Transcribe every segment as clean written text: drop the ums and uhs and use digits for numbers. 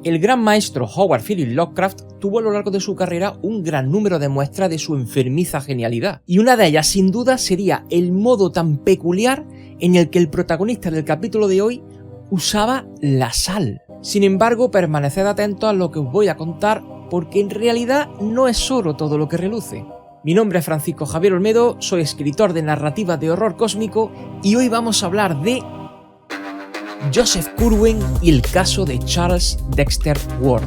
El gran maestro Howard Phillips Lovecraft tuvo a lo largo de su carrera un gran número de muestras de su enfermiza genialidad, y una de ellas sin duda sería el modo tan peculiar en el que el protagonista del capítulo de hoy usaba la sal. Sin embargo, permaneced atentos a lo que os voy a contar, porque en realidad no es oro todo lo que reluce. Mi nombre es Francisco Javier Olmedo, soy escritor de narrativas de horror cósmico y hoy vamos a hablar de Joseph Curwen y el caso de Charles Dexter Ward.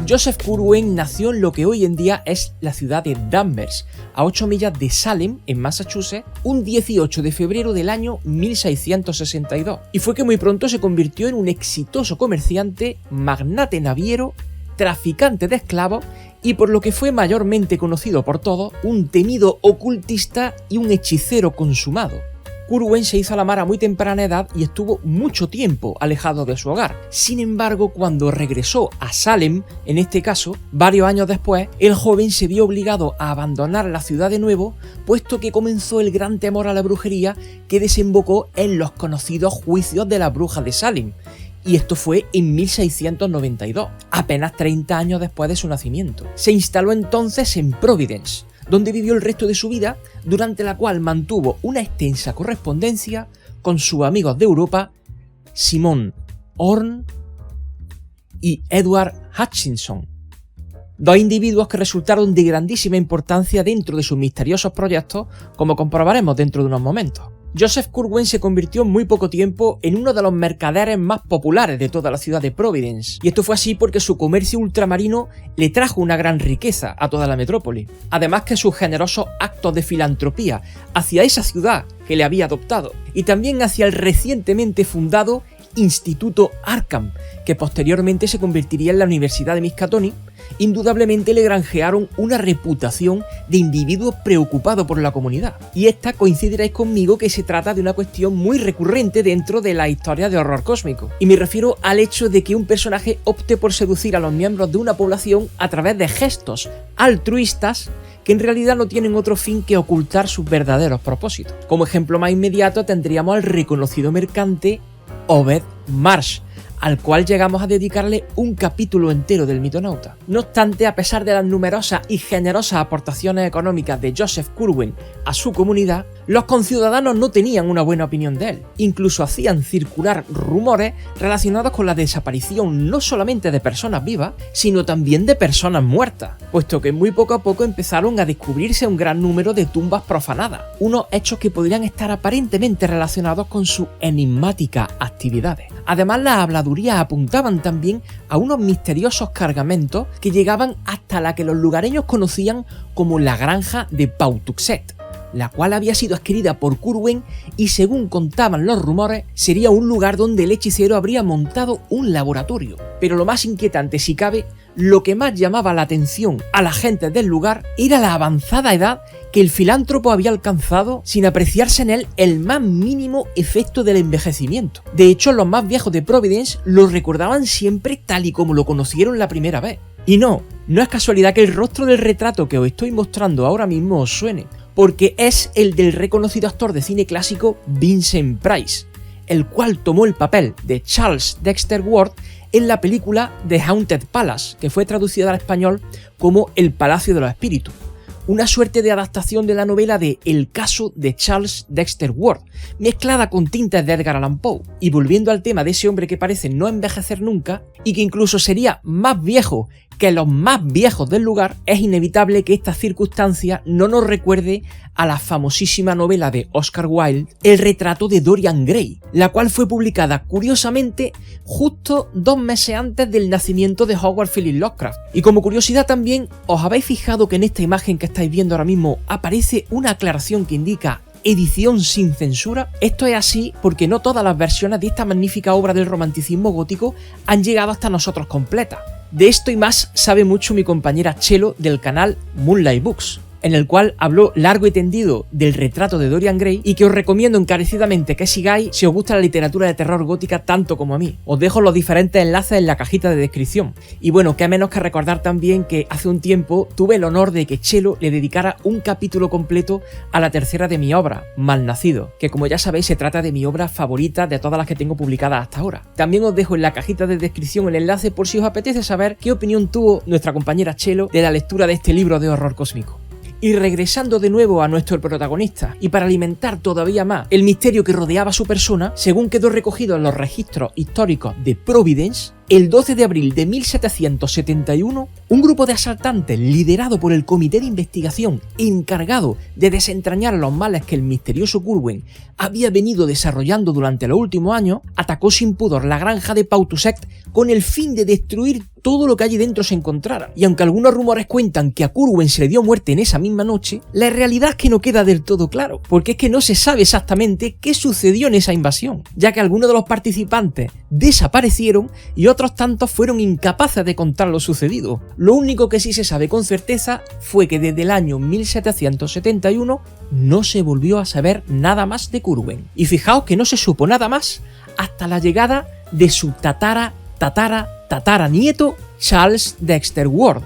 Joseph Curwen nació en lo que hoy en día es la ciudad de Danvers, a 8 millas de Salem, en Massachusetts, un 18 de febrero del año 1662. Y fue que muy pronto se convirtió en un exitoso comerciante, magnate naviero, traficante de esclavos y, por lo que fue mayormente conocido por todos, un temido ocultista y un hechicero consumado. Curwen se hizo a la mar a muy temprana edad y estuvo mucho tiempo alejado de su hogar. Sin embargo, cuando regresó a Salem, en este caso, varios años después, el joven se vio obligado a abandonar la ciudad de nuevo, puesto que comenzó el gran temor a la brujería que desembocó en los conocidos juicios de las brujas de Salem. Y esto fue en 1692, apenas 30 años después de su nacimiento. Se instaló entonces en Providence, donde vivió el resto de su vida, durante la cual mantuvo una extensa correspondencia con sus amigos de Europa, Simon Horn y Edward Hutchinson, dos individuos que resultaron de grandísima importancia dentro de sus misteriosos proyectos, como comprobaremos dentro de unos momentos. Joseph Curwen se convirtió en muy poco tiempo en uno de los mercaderes más populares de toda la ciudad de Providence, y esto fue así porque su comercio ultramarino le trajo una gran riqueza a toda la metrópoli, además que sus generosos actos de filantropía hacia esa ciudad que le había adoptado, y también hacia el recientemente fundado Instituto Arkham, que posteriormente se convertiría en la Universidad de Miskatonic, indudablemente le granjearon una reputación de individuo preocupado por la comunidad. Y esta, coincidiréis conmigo, que se trata de una cuestión muy recurrente dentro de la historia de horror cósmico. Y me refiero al hecho de que un personaje opte por seducir a los miembros de una población a través de gestos altruistas que en realidad no tienen otro fin que ocultar sus verdaderos propósitos. Como ejemplo más inmediato tendríamos al reconocido mercante Obed Marsh, al cual llegamos a dedicarle un capítulo entero del Mitonauta. No obstante, a pesar de las numerosas y generosas aportaciones económicas de Joseph Curwen a su comunidad, los conciudadanos no tenían una buena opinión de él. Incluso hacían circular rumores relacionados con la desaparición no solamente de personas vivas, sino también de personas muertas, puesto que muy poco a poco empezaron a descubrirse un gran número de tumbas profanadas, unos hechos que podrían estar aparentemente relacionados con sus enigmáticas actividades. Además, las habladurías apuntaban también a unos misteriosos cargamentos que llegaban hasta la que los lugareños conocían como la granja de Pawtuxet, la cual había sido adquirida por Curwen y, según contaban los rumores, sería un lugar donde el hechicero habría montado un laboratorio. Pero lo más inquietante, si cabe, lo que más llamaba la atención a la gente del lugar era la avanzada edad que el filántropo había alcanzado sin apreciarse en él el más mínimo efecto del envejecimiento. De hecho, los más viejos de Providence lo recordaban siempre tal y como lo conocieron la primera vez. Y no es casualidad que el rostro del retrato que os estoy mostrando ahora mismo os suene, porque es el del reconocido actor de cine clásico Vincent Price, el cual tomó el papel de Charles Dexter Ward en la película The Haunted Palace, que fue traducida al español como El Palacio de los Espíritus, una suerte de adaptación de la novela de El caso de Charles Dexter Ward, mezclada con tintes de Edgar Allan Poe. Y volviendo al tema de ese hombre que parece no envejecer nunca, y que incluso sería más viejo que los más viejos del lugar, es inevitable que esta circunstancia no nos recuerde a la famosísima novela de Oscar Wilde, El retrato de Dorian Gray, la cual fue publicada curiosamente justo 2 meses antes del nacimiento de Howard Phillips Lovecraft. Y como curiosidad también, ¿os habéis fijado que en esta imagen que estáis viendo ahora mismo aparece una aclaración que indica edición sin censura? Esto es así porque no todas las versiones de esta magnífica obra del romanticismo gótico han llegado hasta nosotros completas. De esto y más sabe mucho mi compañera Chelo del canal Moonlight Books. en el cual habló largo y tendido del retrato de Dorian Gray y que os recomiendo encarecidamente que sigáis si os gusta la literatura de terror gótica tanto como a mí. Os dejo los diferentes enlaces en la cajita de descripción. Y bueno, qué menos que recordar también que hace un tiempo tuve el honor de que Chelo le dedicara un capítulo completo a la tercera de mi obra, Malnacido, que como ya sabéis se trata de mi obra favorita de todas las que tengo publicadas hasta ahora. También os dejo en la cajita de descripción el enlace por si os apetece saber qué opinión tuvo nuestra compañera Chelo de la lectura de este libro de horror cósmico. Y regresando de nuevo a nuestro protagonista, y para alimentar todavía más el misterio que rodeaba su persona, según quedó recogido en los registros históricos de Providence, el 12 de abril de 1771, un grupo de asaltantes liderado por el comité de investigación encargado de desentrañar los males que el misterioso Curwen había venido desarrollando durante los últimos años, atacó sin pudor la granja de Pawtucket con el fin de destruir todo lo que allí dentro se encontrara. Y aunque algunos rumores cuentan que a Curwen se le dio muerte en esa misma noche, la realidad es que no queda del todo claro, porque es que no se sabe exactamente qué sucedió en esa invasión, ya que algunos de los participantes desaparecieron y otros tantos fueron incapaces de contar lo sucedido. Lo único que sí se sabe con certeza fue que desde el año 1771 no se volvió a saber nada más de Curwen. Y fijaos que no se supo nada más hasta la llegada de su tataranieto Charles Dexter Ward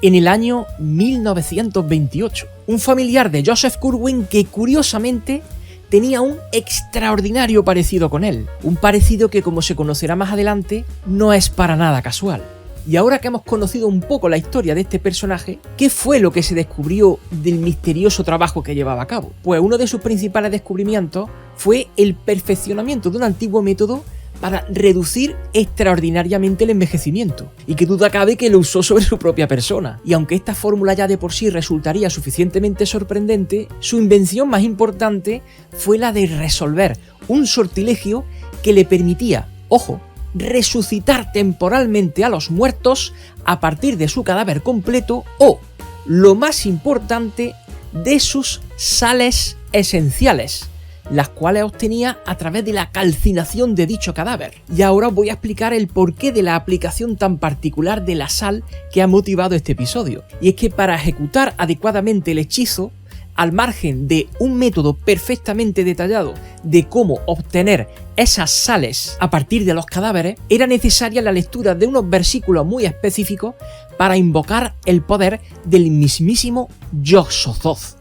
en el año 1928. Un familiar de Joseph Curwen que curiosamente tenía un extraordinario parecido con él. Un parecido que, como se conocerá más adelante, no es para nada casual. Y ahora que hemos conocido un poco la historia de este personaje, ¿qué fue lo que se descubrió del misterioso trabajo que llevaba a cabo? Pues uno de sus principales descubrimientos fue el perfeccionamiento de un antiguo método para reducir extraordinariamente el envejecimiento, y que duda cabe que lo usó sobre su propia persona. Y aunque esta fórmula ya de por sí resultaría suficientemente sorprendente, su invención más importante fue la de resolver un sortilegio que le permitía, ojo, resucitar temporalmente a los muertos a partir de su cadáver completo o, lo más importante, de sus sales esenciales, las cuales obtenía a través de la calcinación de dicho cadáver. Y ahora os voy a explicar el porqué de la aplicación tan particular de la sal que ha motivado este episodio. Y es que para ejecutar adecuadamente el hechizo, al margen de un método perfectamente detallado de cómo obtener esas sales a partir de los cadáveres, era necesaria la lectura de unos versículos muy específicos para invocar el poder del mismísimo Yog-Sothoth.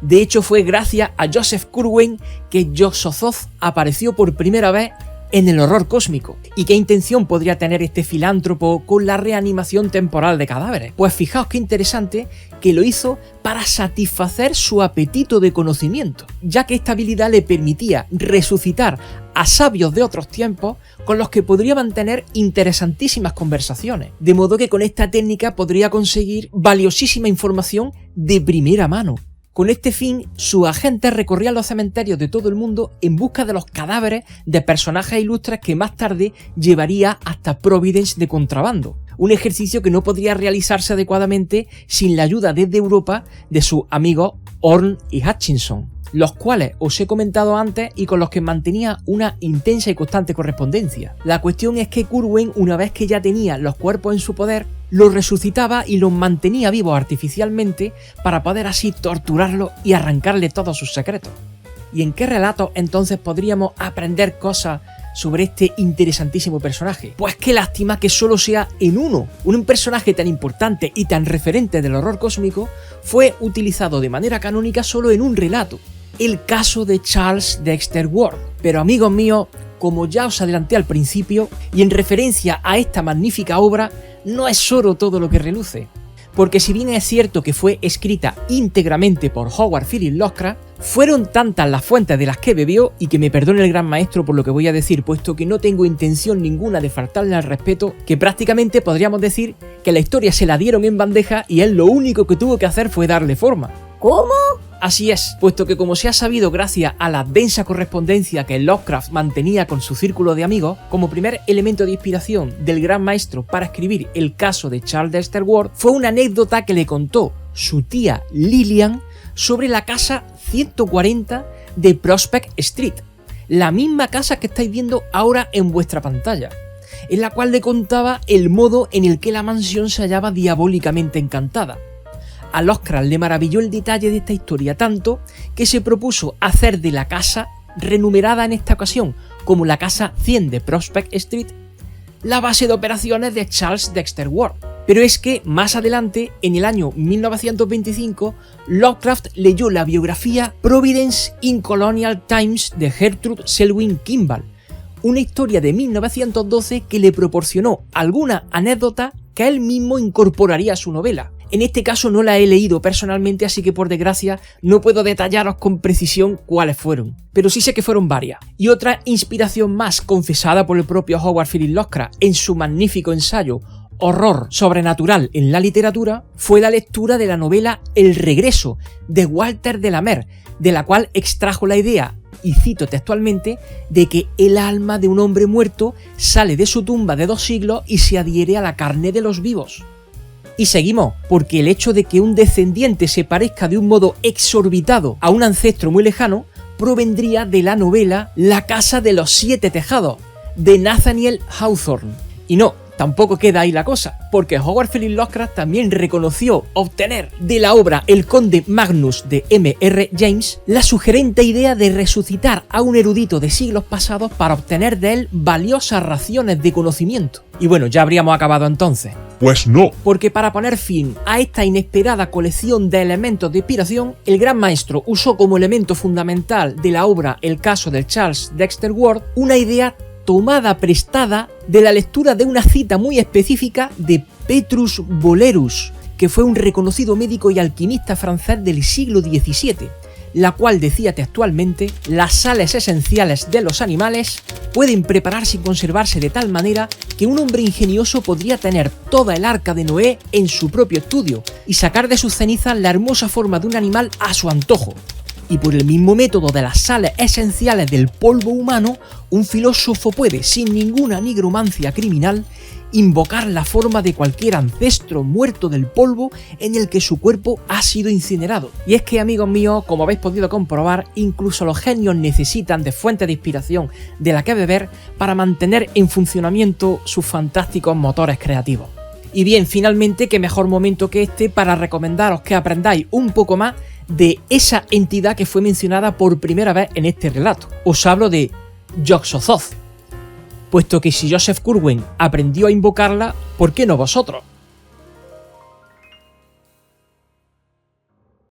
De hecho, fue gracias a Joseph Curwen que Yog-Sothoth apareció por primera vez en el horror cósmico. ¿Y qué intención podría tener este filántropo con la reanimación temporal de cadáveres? Pues fijaos qué interesante que lo hizo para satisfacer su apetito de conocimiento, ya que esta habilidad le permitía resucitar a sabios de otros tiempos con los que podría mantener interesantísimas conversaciones. De modo que con esta técnica podría conseguir valiosísima información de primera mano. Con este fin, sus agentes recorrían los cementerios de todo el mundo en busca de los cadáveres de personajes ilustres que más tarde llevaría hasta Providence de contrabando. Un ejercicio que no podría realizarse adecuadamente sin la ayuda desde Europa de sus amigos Horn y Hutchinson, los cuales os he comentado antes y con los que mantenía una intensa y constante correspondencia. La cuestión es que Curwen, una vez que ya tenía los cuerpos en su poder, los resucitaba y los mantenía vivos artificialmente para poder así torturarlos y arrancarle todos sus secretos. ¿Y en qué relatos entonces podríamos aprender cosas sobre este interesantísimo personaje? Pues qué lástima que solo sea en uno. Un personaje tan importante y tan referente del horror cósmico fue utilizado de manera canónica solo en un relato, el caso de Charles Dexter Ward. Pero amigos míos, como ya os adelanté al principio, y en referencia a esta magnífica obra, no es oro todo lo que reluce. Porque si bien es cierto que fue escrita íntegramente por Howard Phillips Lovecraft, fueron tantas las fuentes de las que bebió, y que me perdone el gran maestro por lo que voy a decir, puesto que no tengo intención ninguna de faltarle al respeto, que prácticamente podríamos decir que la historia se la dieron en bandeja y él lo único que tuvo que hacer fue darle forma. ¿Cómo? Así es, puesto que como se ha sabido gracias a la densa correspondencia que Lovecraft mantenía con su círculo de amigos, como primer elemento de inspiración del gran maestro para escribir el caso de Charles Dexter Ward fue una anécdota que le contó su tía Lillian sobre la casa 140 de Prospect Street, la misma casa que estáis viendo ahora en vuestra pantalla, en la cual le contaba el modo en el que la mansión se hallaba diabólicamente encantada. a Lovecraft le maravilló el detalle de esta historia tanto que se propuso hacer de la casa, renumerada en esta ocasión como la casa 100 de Prospect Street, la base de operaciones de Charles Dexter Ward. Pero es que más adelante, en el año 1925, Lovecraft leyó la biografía Providence in Colonial Times de Gertrude Selwyn Kimball, una historia de 1912 que le proporcionó alguna anécdota que él mismo incorporaría a su novela. En este caso no la he leído personalmente, así que por desgracia no puedo detallaros con precisión cuáles fueron, pero sí sé que fueron varias. Y otra inspiración más confesada por el propio Howard Phillips Lovecraft en su magnífico ensayo Horror sobrenatural en la literatura fue la lectura de la novela El regreso de Walter de la Mare, de la cual extrajo la idea, y cito textualmente, de que el alma de un hombre muerto sale de su tumba de 2 siglos y se adhiere a la carne de los vivos. Y seguimos, porque el hecho de que un descendiente se parezca de un modo exorbitado a un ancestro muy lejano provendría de la novela La casa de los 7 tejados, de Nathaniel Hawthorne. Y no, tampoco queda ahí la cosa, porque Howard Phillips Lovecraft también reconoció obtener de la obra El Conde Magnus de M.R. James la sugerente idea de resucitar a un erudito de siglos pasados para obtener de él valiosas raciones de conocimiento. Y bueno, ya habríamos acabado entonces. Pues no. Porque para poner fin a esta inesperada colección de elementos de inspiración, el gran maestro usó como elemento fundamental de la obra El caso de Charles Dexter Ward una idea tomada prestada de la lectura de una cita muy específica de Petrus Bolerus, que fue un reconocido médico y alquimista francés del siglo XVII, la cual decía textualmente: las sales esenciales de los animales pueden prepararse y conservarse de tal manera que un hombre ingenioso podría tener toda el arca de Noé en su propio estudio y sacar de sus cenizas la hermosa forma de un animal a su antojo. Y por el mismo método de las sales esenciales del polvo humano, un filósofo puede, sin ninguna nigromancia criminal, invocar la forma de cualquier ancestro muerto del polvo en el que su cuerpo ha sido incinerado. Y es que, amigos míos, como habéis podido comprobar, incluso los genios necesitan de fuentes de inspiración de la que beber para mantener en funcionamiento sus fantásticos motores creativos. Y bien, finalmente, qué mejor momento que este para recomendaros que aprendáis un poco más de esa entidad que fue mencionada por primera vez en este relato. Os hablo de Yog-Sothoth, puesto que si Joseph Curwen aprendió a invocarla, ¿por qué no vosotros?